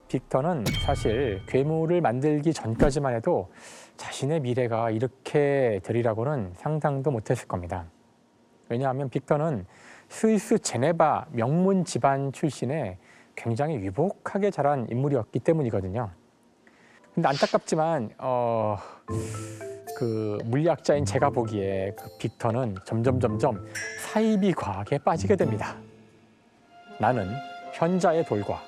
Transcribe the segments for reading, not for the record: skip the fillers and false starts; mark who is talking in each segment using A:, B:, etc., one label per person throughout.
A: 빅터는 사실 괴물을 만들기 전까지만 해도 자신의 미래가 이렇게 되리라고는 상상도 못했을 겁니다. 왜냐하면 빅터는 스위스 제네바 명문 집안 출신의 굉장히 유복하게 자란 인물이었기 때문이거든요. 근데 안타깝지만 그 물리학자인 제가 보기에 그 빅터는 점점 사이비 과학에 빠지게 됩니다. 나는 현자의 돌과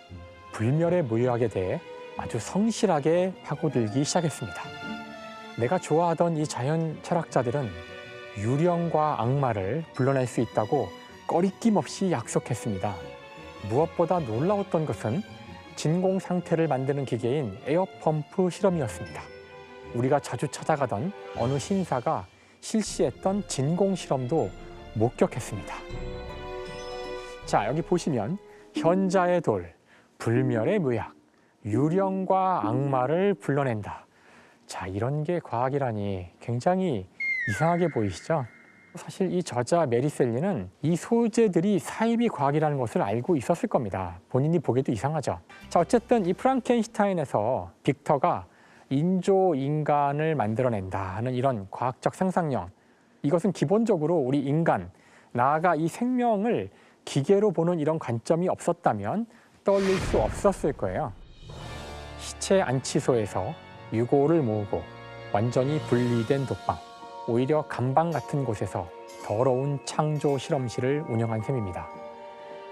A: 불멸의 무효학에 대해 아주 성실하게 파고들기 시작했습니다. 내가 좋아하던 이 자연 철학자들은 유령과 악마를 불러낼 수 있다고 꺼리낌 없이 약속했습니다. 무엇보다 놀라웠던 것은 진공 상태를 만드는 기계인 에어펌프 실험이었습니다. 우리가 자주 찾아가던 어느 신사가 실시했던 진공 실험도 목격했습니다. 자, 여기 보시면 현자의 돌, 불멸의 묘약, 유령과 악마를 불러낸다. 자, 이런 게 과학이라니 굉장히 이상하게 보이시죠? 사실 이 저자 메리 셀리는 이 소재들이 사이비 과학이라는 것을 알고 있었을 겁니다. 본인이 보기에도 이상하죠. 자, 어쨌든 이 프랑켄슈타인에서 빅터가 인조 인간을 만들어낸다 하는 이런 과학적 상상력, 이것은 기본적으로 우리 인간, 나아가 이 생명을 기계로 보는 이런 관점이 없었다면 떠올릴 수 없었을 거예요. 시체 안치소에서 유골을 모으고 완전히 분리된 독방, 오히려 감방 같은 곳에서 더러운 창조 실험실을 운영한 셈입니다.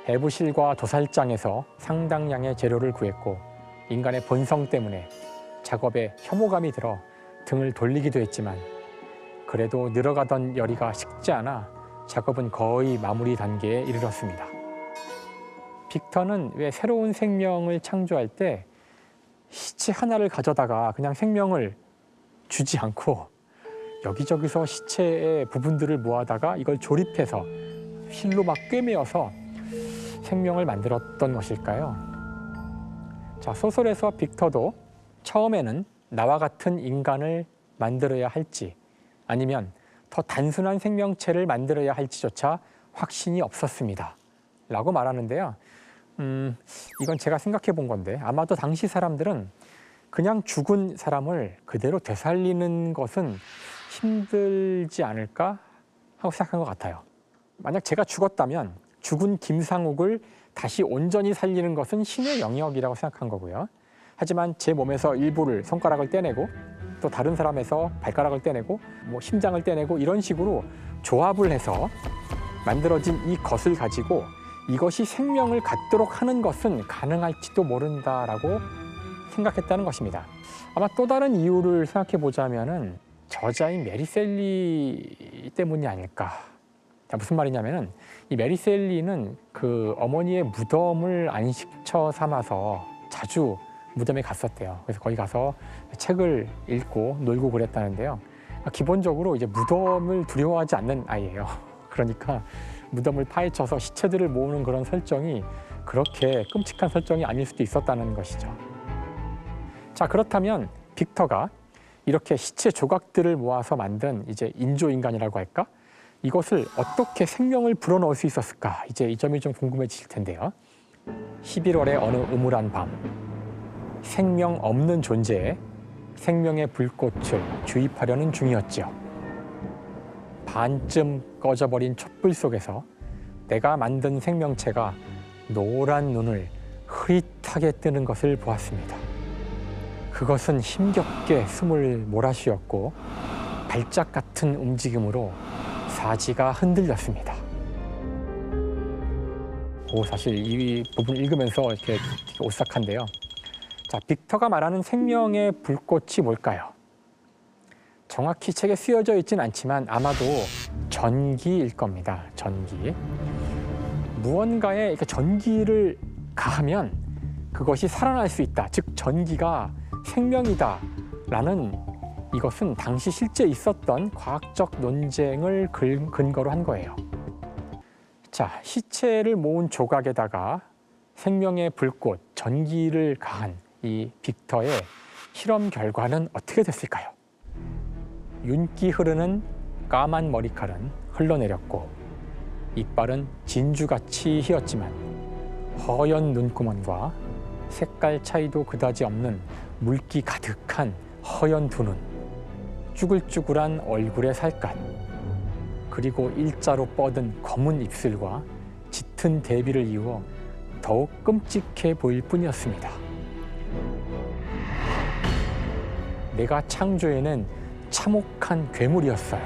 A: 배부실과 도살장에서 상당량의 재료를 구했고 인간의 본성 때문에 작업에 혐오감이 들어 등을 돌리기도 했지만 그래도 늘어가던 열의가 식지 않아 작업은 거의 마무리 단계에 이르렀습니다. 빅터는 왜 새로운 생명을 창조할 때 시체 하나를 가져다가 그냥 생명을 주지 않고 여기저기서 시체의 부분들을 모아다가 이걸 조립해서 실로 막 꿰매어서 생명을 만들었던 것일까요? 자, 소설에서 빅터도 처음에는 나와 같은 인간을 만들어야 할지 아니면 더 단순한 생명체를 만들어야 할지조차 확신이 없었습니다. 라고 말하는데요. 이건 제가 생각해 본 건데 아마도 당시 사람들은 그냥 죽은 사람을 그대로 되살리는 것은 힘들지 않을까 하고 생각한 것 같아요. 만약 제가 죽었다면 죽은 김상욱을 다시 온전히 살리는 것은 신의 영역이라고 생각한 거고요. 하지만 제 몸에서 일부를 손가락을 떼내고 또 다른 사람에서 발가락을 떼내고 뭐 심장을 떼내고 이런 식으로 조합을 해서 만들어진 이 것을 가지고 이것이 생명을 갖도록 하는 것은 가능할지도 모른다라고 생각했다는 것입니다. 아마 또 다른 이유를 생각해 보자면은 저자인 메리 셀리 때문이 아닐까. 자, 무슨 말이냐면은 이 메리 셀리는 그 어머니의 무덤을 안식처 삼아서 자주 무덤에 갔었대요. 그래서 거기 가서 책을 읽고 놀고 그랬다는데요. 기본적으로 이제 무덤을 두려워하지 않는 아이예요. 그러니까 무덤을 파헤쳐서 시체들을 모으는 그런 설정이 그렇게 끔찍한 설정이 아닐 수도 있었다는 것이죠. 자, 그렇다면 빅터가 이렇게 시체 조각들을 모아서 만든 이제 인조인간이라고 할까? 이것을 어떻게 생명을 불어넣을 수 있었을까? 이제 이 점이 좀 궁금해질 텐데요. 11월의 어느 음울한 밤, 생명 없는 존재에 생명의 불꽃을 주입하려는 중이었지요. 반쯤 꺼져버린 촛불 속에서 내가 만든 생명체가 노란 눈을 흐릿하게 뜨는 것을 보았습니다. 그것은 힘겹게 숨을 몰아쉬었고 발작 같은 움직임으로 사지가 흔들렸습니다. 사실 이 부분 읽으면서 이렇게 오싹한데요. 자, 빅터가 말하는 생명의 불꽃이 뭘까요? 정확히 책에 쓰여져 있진 않지만 아마도 전기일 겁니다. 전기. 무언가에 이렇게 전기를 가하면 그것이 살아날 수 있다. 즉 전기가 생명이다 라는 이것은 당시 실제 있었던 과학적 논쟁을 근거로 한 거예요. 자, 시체를 모은 조각에다가 생명의 불꽃, 전기를 가한 이 빅터의 실험 결과는 어떻게 됐을까요? 윤기 흐르는 까만 머리칼은 흘러내렸고 이빨은 진주같이 휘었지만 허연 눈구멍과 색깔 차이도 그다지 없는 물기 가득한 허연 두 눈, 쭈글쭈글한 얼굴의 살갗, 그리고 일자로 뻗은 검은 입술과 짙은 대비를 이루어 더욱 끔찍해 보일 뿐이었습니다. 내가 창조해낸 참혹한 괴물이었어요.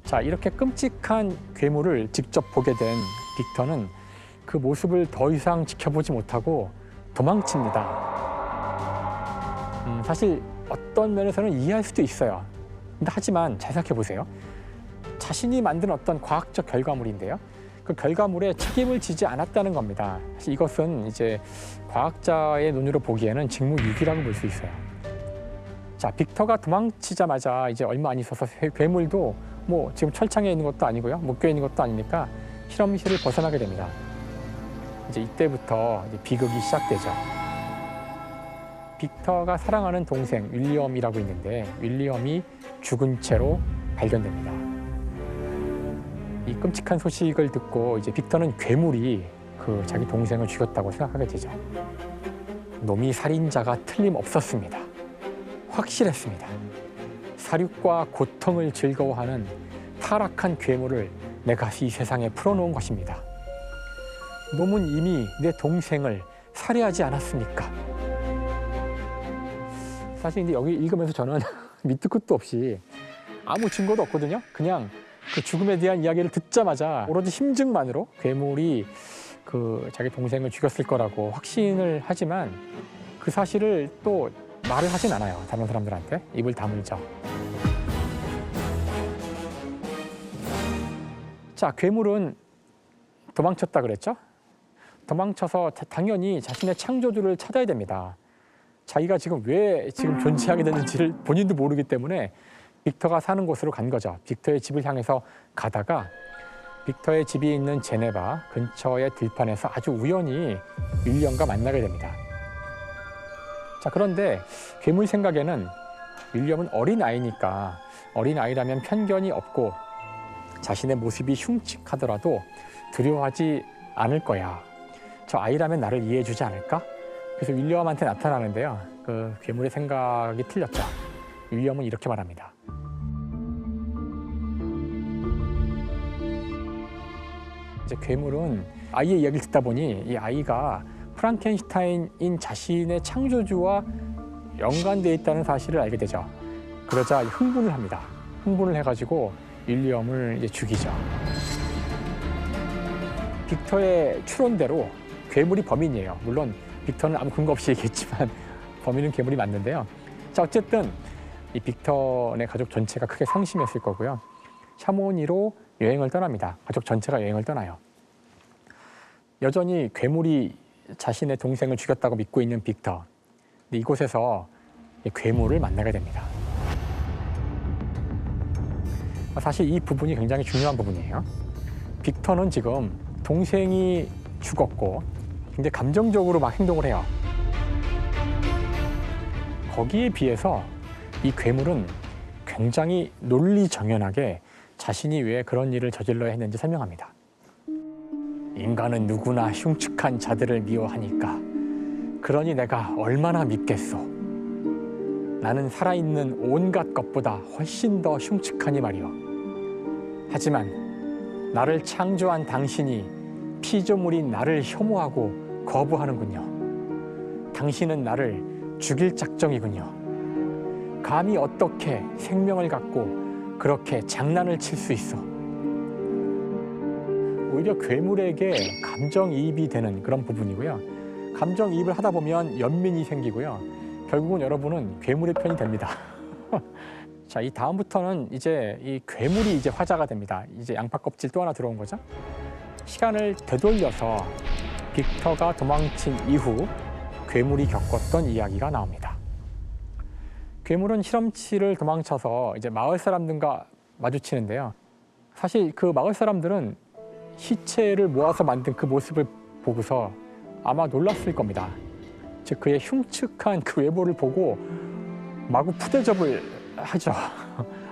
A: 자, 이렇게 끔찍한 괴물을 직접 보게 된 빅터는 그 모습을 더 이상 지켜보지 못하고 도망칩니다. 사실 어떤 면에서는 이해할 수도 있어요. 근데 하지만 잘 생각해 보세요. 자신이 만든 어떤 과학적 결과물인데요. 그 결과물에 책임을 지지 않았다는 겁니다. 사실 이것은 이제 과학자의 눈으로 보기에는 직무유기라고 볼 수 있어요. 자, 빅터가 도망치자마자 이제 얼마 안 있어서 괴물도 뭐 지금 철창에 있는 것도 아니고요, 묶여 있는 것도 아니니까 실험실을 벗어나게 됩니다. 이제 이때부터 이제 비극이 시작되죠. 빅터가 사랑하는 동생 윌리엄이라고 있는데 윌리엄이 죽은 채로 발견됩니다. 이 끔찍한 소식을 듣고 이제 빅터는 괴물이 그 자기 동생을 죽였다고 생각하게 되죠. 놈이 살인자가 틀림없었습니다. 확실했습니다. 사륙과 고통을 즐거워하는 타락한 괴물을 내가 이 세상에 풀어놓은 것입니다. 놈은 이미 내 동생을 살해하지 않았습니까? 사실 근데 여기 읽으면서 저는 밑도 끝도 없이 아무 증거도 없거든요. 그냥 그 죽음에 대한 이야기를 듣자마자 오로지 심증만으로 괴물이 그 자기 동생을 죽였을 거라고 확신을 하지만 그 사실을 또 말을 하진 않아요. 다른 사람들한테 입을 다물죠. 자, 괴물은 도망쳤다 그랬죠? 도망쳐서 당연히 자신의 창조주를 찾아야 됩니다. 자기가 지금 왜 지금 존재하게 됐는지를 본인도 모르기 때문에 빅터가 사는 곳으로 간 거죠. 빅터의 집을 향해서 가다가 빅터의 집이 있는 제네바 근처의 들판에서 아주 우연히 윌리엄과 만나게 됩니다. 자, 그런데 괴물 생각에는 윌리엄은 어린아이니까 어린아이라면 편견이 없고 자신의 모습이 흉측하더라도 두려워하지 않을 거야. 저 아이라면 나를 이해해 주지 않을까? 그래서 윌리엄한테 나타나는데요. 그 괴물의 생각이 틀렸죠. 윌리엄은 이렇게 말합니다. 이제 괴물은 아이의 이야기를 듣다 보니 이 아이가 프랑켄슈타인인 자신의 창조주와 연관되어 있다는 사실을 알게 되죠. 그러자 흥분을 합니다. 흥분을 해가지고 윌리엄을 이제 죽이죠. 빅터의 추론대로 괴물이 범인이에요. 물론 빅터는 아무 근거 없이 얘기했지만 범인은 괴물이 맞는데요. 자, 어쨌든 이 빅터네 가족 전체가 크게 상심했을 거고요. 샤모니로 여행을 떠납니다. 가족 전체가 여행을 떠나요. 여전히 괴물이 자신의 동생을 죽였다고 믿고 있는 빅터. 근데 이곳에서 괴물을 만나게 됩니다. 사실 이 부분이 굉장히 중요한 부분이에요. 빅터는 지금 동생이 죽었고 굉장히 감정적으로 막 행동을 해요. 거기에 비해서 이 괴물은 굉장히 논리정연하게 자신이 왜 그런 일을 저질러야 했는지 설명합니다. 인간은 누구나 흉측한 자들을 미워하니까. 그러니 내가 얼마나 밉겠소. 나는 살아있는 온갖 것보다 훨씬 더 흉측하니 말이오. 하지만 나를 창조한 당신이 피조물인 나를 혐오하고 거부하는군요. 당신은 나를 죽일 작정이군요. 감히 어떻게 생명을 갖고 그렇게 장난을 칠 수 있어. 오히려 괴물에게 감정이입이 되는 그런 부분이고요. 감정이입을 하다 보면 연민이 생기고요. 결국은 여러분은 괴물의 편이 됩니다. 자, 이 다음부터는 이제 이 괴물이 이제 화자가 됩니다. 이제 양파 껍질 또 하나 들어온 거죠. 시간을 되돌려서 빅터가 도망친 이후 괴물이 겪었던 이야기가 나옵니다. 괴물은 실험실을 도망쳐서 이제 마을 사람들과 마주치는데요. 사실 그 마을 사람들은 시체를 모아서 만든 그 모습을 보고서 아마 놀랐을 겁니다. 즉 그의 흉측한 그 외모를 보고 마구 푸대접을 하죠.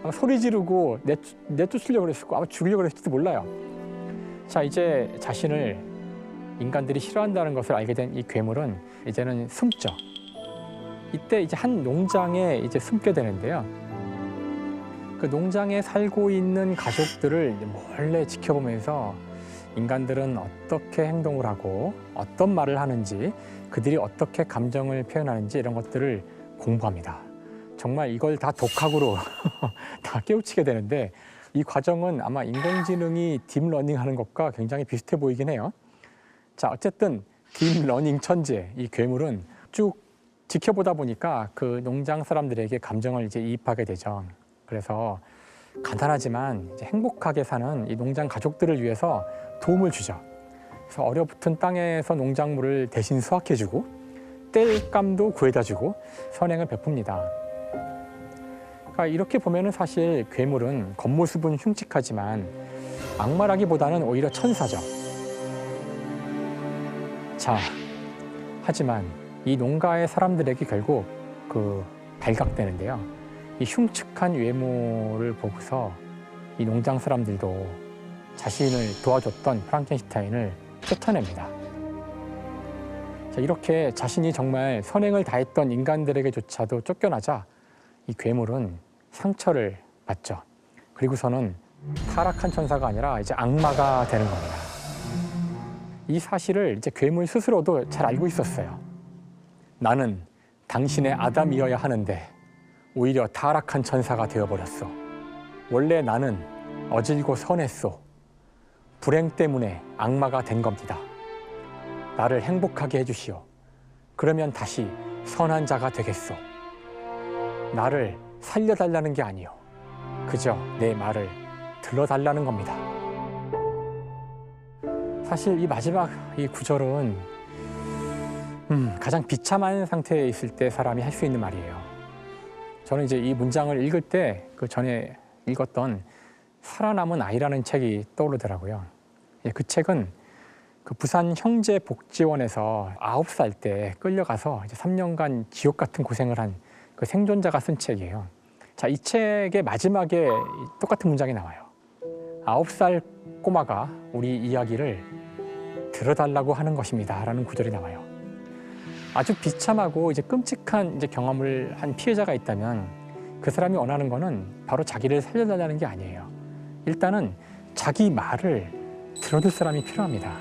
A: 아마 소리 지르고 내쫓으려고 그랬을 거, 아마 죽이려고 그랬을지도 몰라요. 자, 이제 자신을 인간들이 싫어한다는 것을 알게 된 이 괴물은 이제는 숨죠. 이때 이제 한 농장에 이제 숨게 되는데요. 그 농장에 살고 있는 가족들을 몰래 지켜보면서 인간들은 어떻게 행동을 하고 어떤 말을 하는지, 그들이 어떻게 감정을 표현하는지 이런 것들을 공부합니다. 정말 이걸 다 독학으로 다 깨우치게 되는데, 이 과정은 아마 인공지능이 딥러닝 하는 것과 굉장히 비슷해 보이긴 해요. 자, 어쨌든 딥러닝 천재 이 괴물은 쭉 지켜보다 보니까 그 농장 사람들에게 감정을 이제 이입하게 되죠. 그래서 간단하지만 이제 행복하게 사는 이 농장 가족들을 위해서 도움을 주죠. 그래서 얼어붙은 땅에서 농작물을 대신 수확해주고 땔감도 구해다주고 선행을 베풉니다. 그러니까 이렇게 보면은 사실 괴물은 겉모습은 흉측하지만 악마라기보다는 오히려 천사죠. 자, 하지만 이 농가의 사람들에게 결국 발각되는데요. 이 흉측한 외모를 보고서 이 농장 사람들도 자신을 도와줬던 프랑켄슈타인을 쫓아냅니다. 자, 이렇게 자신이 정말 선행을 다했던 인간들에게조차도 쫓겨나자 이 괴물은 상처를 받죠. 그리고서는 타락한 천사가 아니라 이제 악마가 되는 겁니다. 이 사실을 이제 괴물 스스로도 잘 알고 있었어요. 나는 당신의 아담이어야 하는데 오히려 타락한 천사가 되어버렸어. 원래 나는 어질고 선했소. 불행 때문에 악마가 된 겁니다. 나를 행복하게 해주시오. 그러면 다시 선한 자가 되겠소. 나를 살려달라는 게 아니오. 그저 내 말을 들어달라는 겁니다. 사실 이 마지막 이 구절은 가장 비참한 상태에 있을 때 사람이 할 수 있는 말이에요. 저는 이제 이 문장을 읽을 때 그 전에 읽었던 살아남은 아이라는 책이 떠오르더라고요. 그 책은 그 부산 형제복지원에서 9살 때 끌려가서 이제 3년간 지옥 같은 고생을 한 그 생존자가 쓴 책이에요. 자, 이 책의 마지막에 똑같은 문장이 나와요. 9살 꼬마가 우리 이야기를 들어달라고 하는 것입니다. 라는 구절이 나와요. 아주 비참하고 이제 끔찍한 이제 경험을 한 피해자가 있다면 그 사람이 원하는 거는 바로 자기를 살려달라는 게 아니에요. 일단은 자기 말을 들어줄 사람이 필요합니다.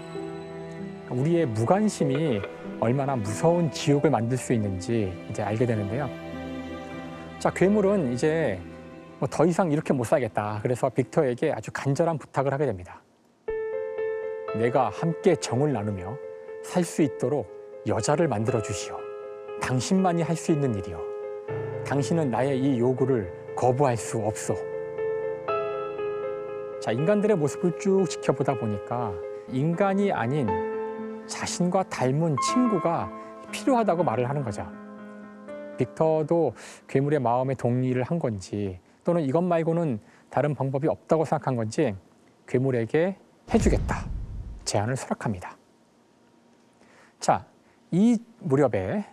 A: 우리의 무관심이 얼마나 무서운 지옥을 만들 수 있는지 이제 알게 되는데요. 자, 괴물은 이제 더 이상 이렇게 못 살겠다. 그래서 빅터에게 아주 간절한 부탁을 하게 됩니다. 내가 함께 정을 나누며 살 수 있도록 여자를 만들어 주시오. 당신만이 할 수 있는 일이오. 당신은 나의 이 요구를 거부할 수 없소. 자, 인간들의 모습을 쭉 지켜보다 보니까 인간이 아닌 자신과 닮은 친구가 필요하다고 말을 하는 거죠. 빅터도 괴물의 마음에 동의를 한 건지, 또는 이것 말고는 다른 방법이 없다고 생각한 건지 괴물에게 해주겠다 제안을 수락합니다. 자, 이 무렵에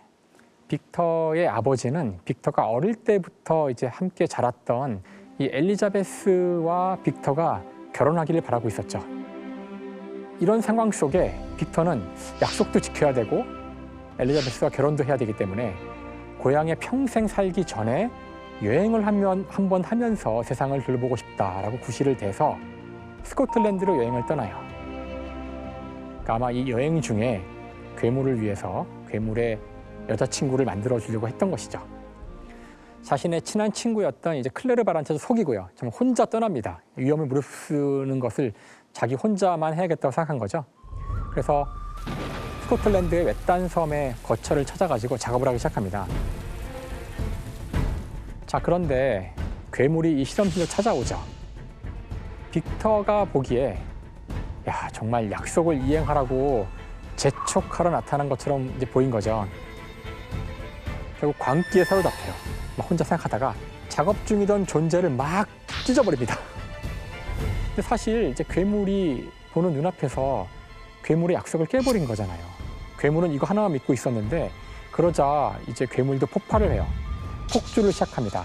A: 빅터의 아버지는 빅터가 어릴 때부터 이제 함께 자랐던 이 엘리자베스와 빅터가 결혼하기를 바라고 있었죠. 이런 상황 속에 빅터는 약속도 지켜야 되고 엘리자베스와 결혼도 해야 되기 때문에 고향에 평생 살기 전에 여행을 한번 하면서 세상을 둘러보고 싶다라고 구실을 대서 스코틀랜드로 여행을 떠나요. 그러니까 아마 이 여행 중에 괴물을 위해서 괴물의 여자친구를 만들어 주려고 했던 것이죠. 자신의 친한 친구였던 이제 클레르 바란체도 속이고요. 정말 혼자 떠납니다. 위험을 무릅쓰는 것을 자기 혼자만 해야겠다고 생각한 거죠. 그래서 스코틀랜드의 외딴 섬의 거처를 찾아가지고 작업을 하기 시작합니다. 자, 그런데 괴물이 이 실험실로 찾아오죠. 빅터가 보기에 야, 정말 약속을 이행하라고 재촉하러 나타난 것처럼 이제 보인 거죠. 결국 광기에 사로잡혀요. 막 혼자 생각하다가 작업 중이던 존재를 막 찢어버립니다. 근데 사실 이제 괴물이 보는 눈앞에서 괴물의 약속을 깨버린 거잖아요. 괴물은 이거 하나만 믿고 있었는데 그러자 이제 괴물도 폭발을 해요. 폭주를 시작합니다.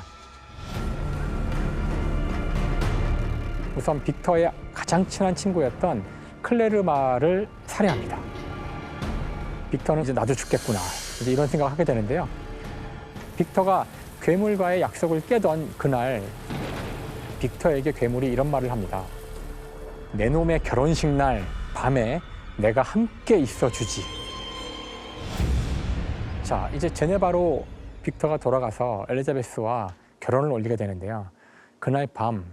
A: 우선 빅터의 가장 친한 친구였던 클레르마를 살해합니다. 빅터는 이제 나도 죽겠구나. 이제 이런 생각을 하게 되는데요. 빅터가 괴물과의 약속을 깨던 그날 빅터에게 괴물이 이런 말을 합니다. 내 놈의 결혼식 날 밤에 내가 함께 있어 주지. 자, 이제 제네바로 빅터가 돌아가서 엘리자베스와 결혼을 올리게 되는데요. 그날 밤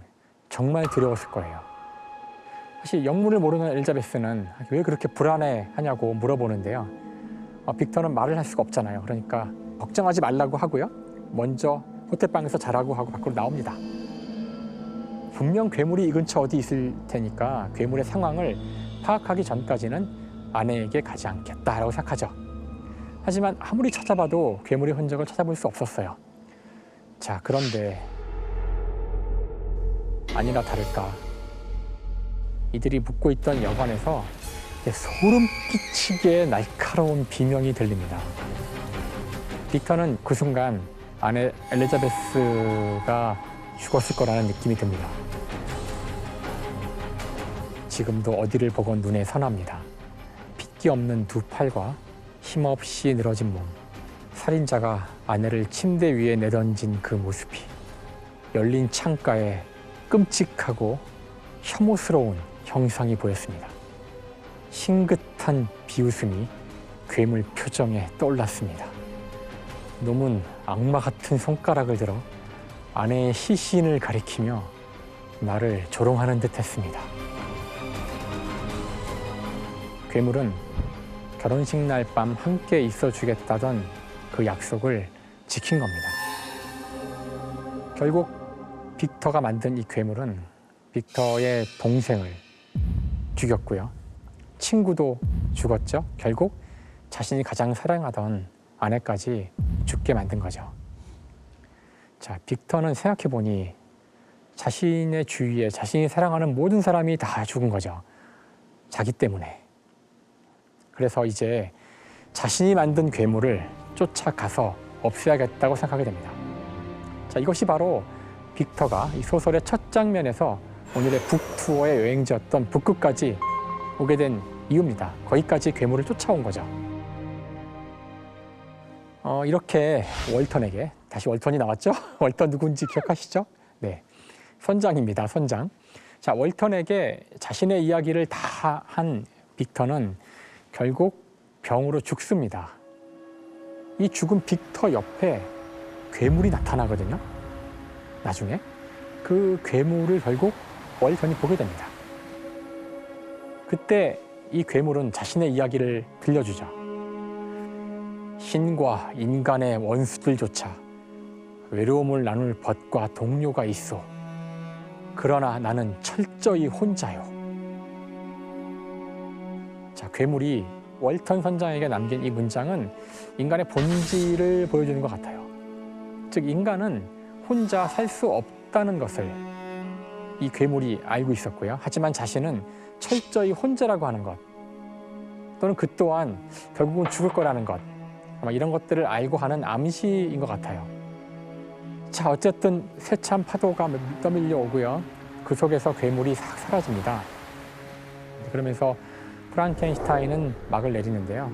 A: 정말 두려웠을 거예요. 사실 영문을 모르는 엘리자베스는 왜 그렇게 불안해하냐고 물어보는데요. 빅터는 말을 할 수가 없잖아요. 그러니까 걱정하지 말라고 하고요. 먼저 호텔방에서 자라고 하고 밖으로 나옵니다. 분명 괴물이 이 근처 어디 있을 테니까 괴물의 상황을 파악하기 전까지는 아내에게 가지 않겠다라고 생각하죠. 하지만 아무리 찾아봐도 괴물의 흔적을 찾아볼 수 없었어요. 자, 그런데 아니나 다를까 이들이 묵고 있던 여관에서 소름 끼치게 날카로운 비명이 들립니다. 빅터는 그 순간 아내 엘리자베스가 죽었을 거라는 느낌이 듭니다. 지금도 어디를 보건 눈에 선합니다. 핏기 없는 두 팔과 힘없이 늘어진 몸, 살인자가 아내를 침대 위에 내던진 그 모습이 열린 창가에 끔찍하고 혐오스러운 형상이 보였습니다. 싱긋한 비웃음이 괴물 표정에 떠올랐습니다. 놈은 악마 같은 손가락을 들어 아내의 시신을 가리키며 나를 조롱하는 듯 했습니다. 괴물은 결혼식 날 밤 함께 있어 주겠다던 그 약속을 지킨 겁니다. 결국 빅터가 만든 이 괴물은 빅터의 동생을 죽였고요. 친구도 죽었죠. 결국 자신이 가장 사랑하던 아내까지 죽게 만든 거죠. 자, 빅터는 생각해보니 자신의 주위에 자신이 사랑하는 모든 사람이 다 죽은 거죠. 자기 때문에. 그래서 이제 자신이 만든 괴물을 쫓아가서 없애야겠다고 생각하게 됩니다. 자, 이것이 바로 빅터가 이 소설의 첫 장면에서 오늘의 북투어의 여행지였던 북극까지 오게 된 이유입니다. 거기까지 괴물을 쫓아온 거죠. 이렇게 월턴에게, 다시 월턴이 나왔죠? 월턴 누군지 기억하시죠? 네, 선장입니다. 선장. 자, 월턴에게 자신의 이야기를 다 한 빅터는 결국 병으로 죽습니다. 이 죽은 빅터 옆에 괴물이 나타나거든요. 나중에 그 괴물을 결국 월턴이 보게 됩니다. 그때 이 괴물은 자신의 이야기를 들려주죠. 신과 인간의 원수들조차 외로움을 나눌 벗과 동료가 있어. 그러나 나는 철저히 혼자요. 자, 괴물이 월턴 선장에게 남긴 이 문장은 인간의 본질을 보여주는 것 같아요. 즉, 인간은 혼자 살 수 없다는 것을 이 괴물이 알고 있었고요. 하지만 자신은 철저히 혼자라고 하는 것, 또는 그 또한 결국은 죽을 거라는 것, 아마 이런 것들을 알고 하는 암시인 것 같아요. 자, 어쨌든 세찬 파도가 떠밀려 오고요. 그 속에서 괴물이 싹 사라집니다. 그러면서 프랑켄슈타인은 막을 내리는데요.